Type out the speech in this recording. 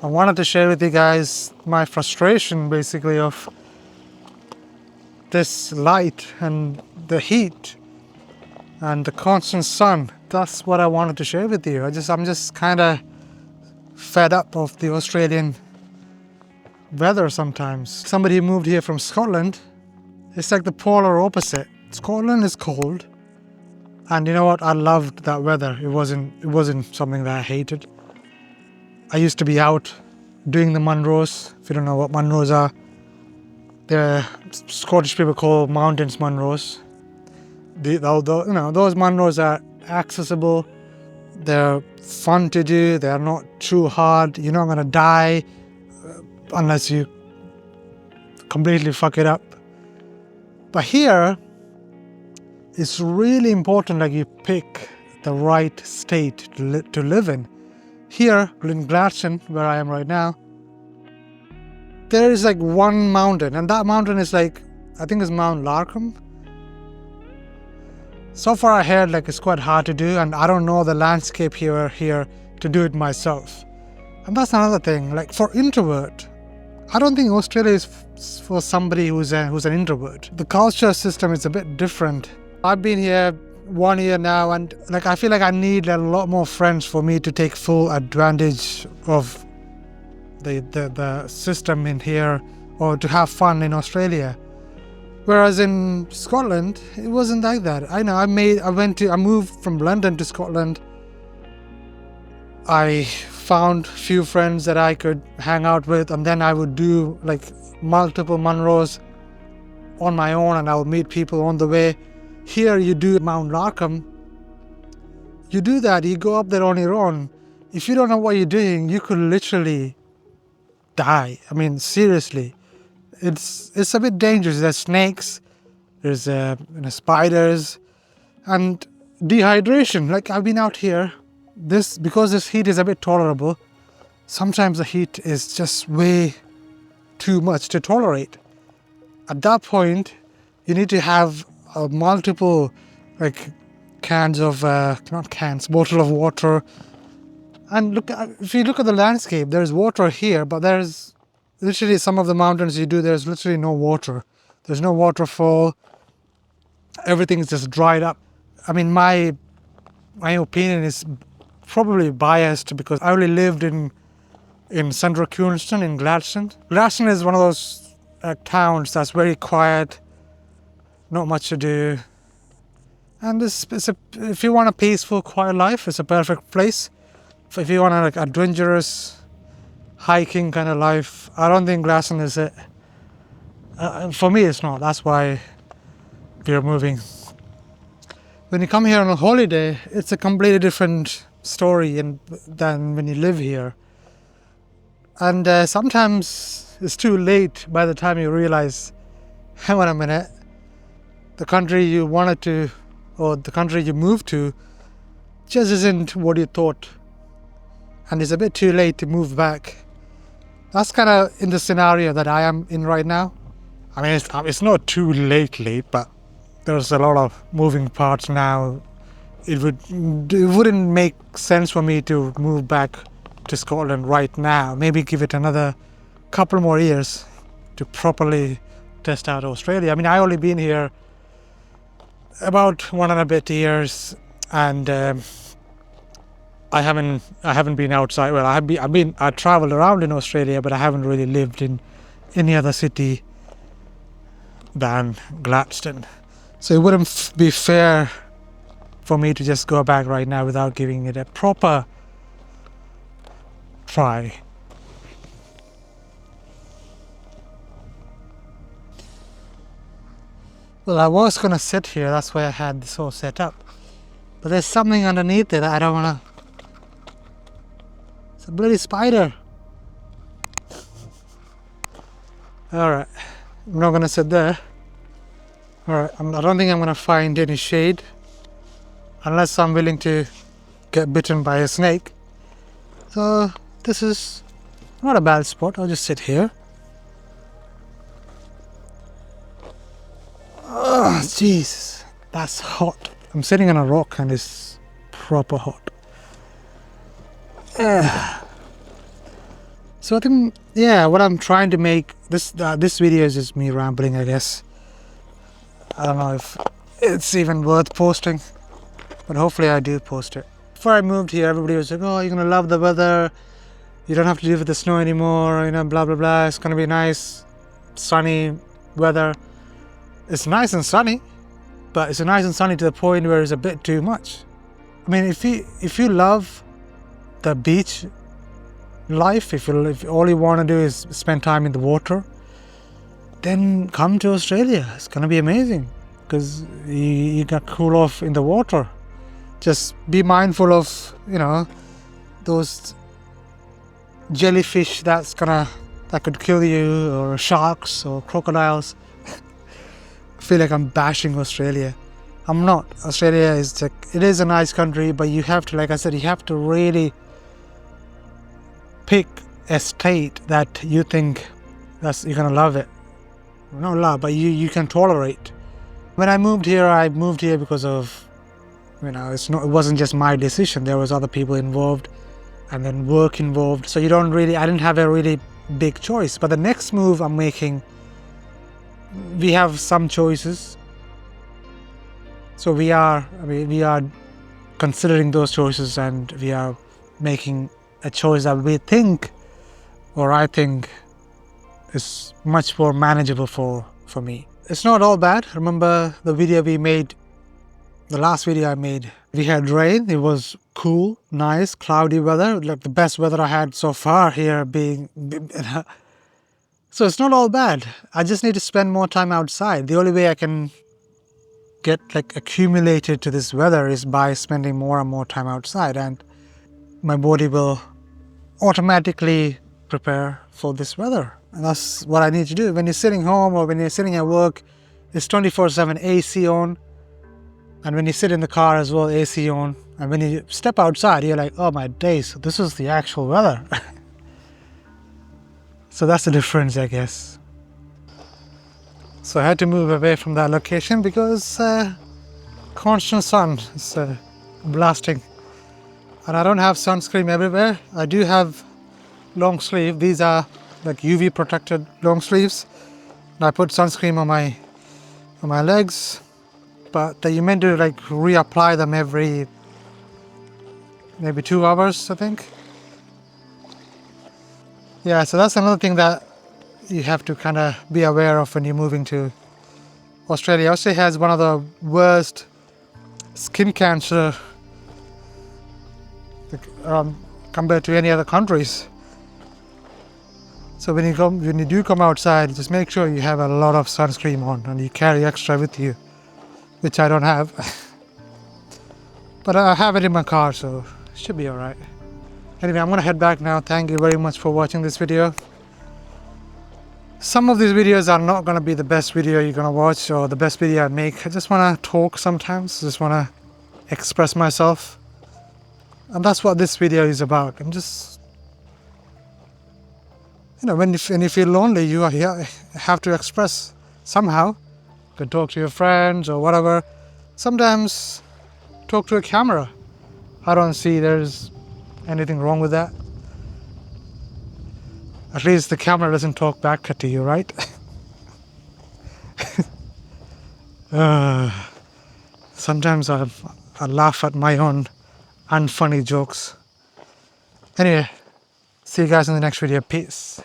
I wanted to share with you guys my frustration basically of this light and the heat and the constant sun. That's what I wanted to share with you. I'm just kind of fed up of the Australian weather sometimes. Somebody who moved here from Scotland, it's like the polar opposite. Scotland is cold, and you know what? I loved that weather. It wasn't something that I hated. I used to be out doing the Munros. If you don't know what Munros are, they're Scottish people call mountains Munros. Those Munros are accessible. They're fun to do. They're not too hard. You're not gonna die unless you completely fuck it up. But here, it's really important that you pick the right state to live in. Here in Gladstone, where I am right now, there is like one mountain, and that mountain is like, I think it's Mount Larkham. So far I heard like it's quite hard to do, and I don't know the landscape here to do it myself. And that's another thing, like for introvert, I don't think Australia is for somebody who's an introvert. The culture system is a bit different. I've been here 1 year now, and like I feel like I need a lot more friends for me to take full advantage of the system in here, or to have fun in Australia. Whereas in Scotland, it wasn't like that. I know I moved from London to Scotland. I found few friends that I could hang out with, and then I would do like multiple Munros on my own, and I would meet people on the way. Here you do Mount Larkham, you do that, you go up there on your own. If you don't know what you're doing, you could literally die. I mean, seriously. It's a bit dangerous. There's snakes, there's spiders, and dehydration. Like I've been out here, because this heat is a bit tolerable, sometimes the heat is just way too much to tolerate. At that point, you need to have multiple like bottle of water. And if you look at the landscape, there's water here, but there's literally some of the mountains there's literally no water. There's no waterfall. Everything's just dried up. I mean, my opinion is probably biased because I only lived in central Queensland, in Gladstone. Gladstone is one of those towns that's very quiet, not much to do. And if you want a peaceful, quiet life, it's a perfect place. If you want a like adventurous, hiking kind of life, I don't think Gladstone is it. For me, it's not. That's why we're moving. When you come here on a holiday, it's a completely different story than when you live here. And sometimes it's too late by the time you realize, hang on a minute, the country you wanted to, or the country you moved to, just isn't what you thought. And it's a bit too late to move back. That's kind of in the scenario that I am in right now. I mean, it's not too late, but there's a lot of moving parts now. It wouldn't make sense for me to move back to Scotland right now. Maybe give it another couple more years to properly test out Australia. I mean, I only been here about 1 and a bit years, and I haven't been outside. Well, I traveled around in Australia, but I haven't really lived in any other city than Gladstone. So it wouldn't be fair for me to just go back right now without giving it a proper try. Well, I was gonna sit here, that's why I had this all set up. But there's something underneath it I don't wanna. It's a bloody spider. Alright, I'm not gonna sit there. Alright, I don't think I'm gonna find any shade unless I'm willing to get bitten by a snake. So this is not a bad spot. I'll just sit here. Oh, Jesus, that's hot. I'm sitting on a rock and it's proper hot. So I think, yeah, what I'm trying to make, this video is just me rambling, I guess. I don't know if it's even worth posting, but hopefully I do post it. Before I moved here, everybody was like, oh, you're gonna love the weather, you don't have to deal with the snow anymore, you know, blah blah blah, it's gonna be nice sunny weather. It's nice and sunny, but it's nice and sunny to the point where it's a bit too much. I mean, if you love the beach life, if all you want to do is spend time in the water, then come to Australia. It's gonna be amazing because you can cool off in the water. Just be mindful of, you know, those jellyfish that could kill you, or sharks or crocodiles. I feel like I'm bashing Australia. I'm not. Australia is it is a nice country, but you have to, like I said, you have to really pick a state that you think you're gonna love it. Not love, but you can tolerate. When I moved here because of, you know, it wasn't just my decision. There was other people involved, and then work involved. So I didn't have a really big choice. But the next move I'm making, we have some choices. So we are considering those choices, and we are making a choice that I think is much more manageable for me. It's not all bad. Remember the last video I made, we had rain. It was cool, nice, cloudy weather, like the best weather I had so far here so it's not all bad. I just need to spend more time outside. The only way I can get accumulated to this weather is by spending more and more time outside, and my body will automatically prepare for this weather. And that's what I need to do. When you're sitting home or when you're sitting at work, it's 24/7 AC on. And when you sit in the car as well, AC on. And when you step outside, you're like, oh my days, this is the actual weather. So that's the difference, I guess. So I had to move away from that location because constant sun is blasting. And I don't have sunscreen everywhere. I do have long sleeve. These are like UV protected long sleeves. And I put sunscreen on my legs. But you meant to reapply them every maybe 2 hours, I think. Yeah, so that's another thing that you have to kind of be aware of when you're moving to Australia. Australia has one of the worst skin cancer compared to any other countries. So when you do come outside, just make sure you have a lot of sunscreen on and you carry extra with you, which I don't have. But I have it in my car, so it should be alright. Anyway, I'm gonna head back now. Thank you very much for watching this video. Some of these videos are not gonna be the best video you're gonna watch or the best video I make. I just wanna talk sometimes, just wanna express myself. And that's what this video is about. I'm just, you know, when you feel lonely, you have to express somehow. You can talk to your friends or whatever. Sometimes talk to a camera. I don't see there's anything wrong with that. At least the camera doesn't talk back to you, right? Sometimes I laugh at my own unfunny jokes. Anyway, see you guys in the next video. Peace.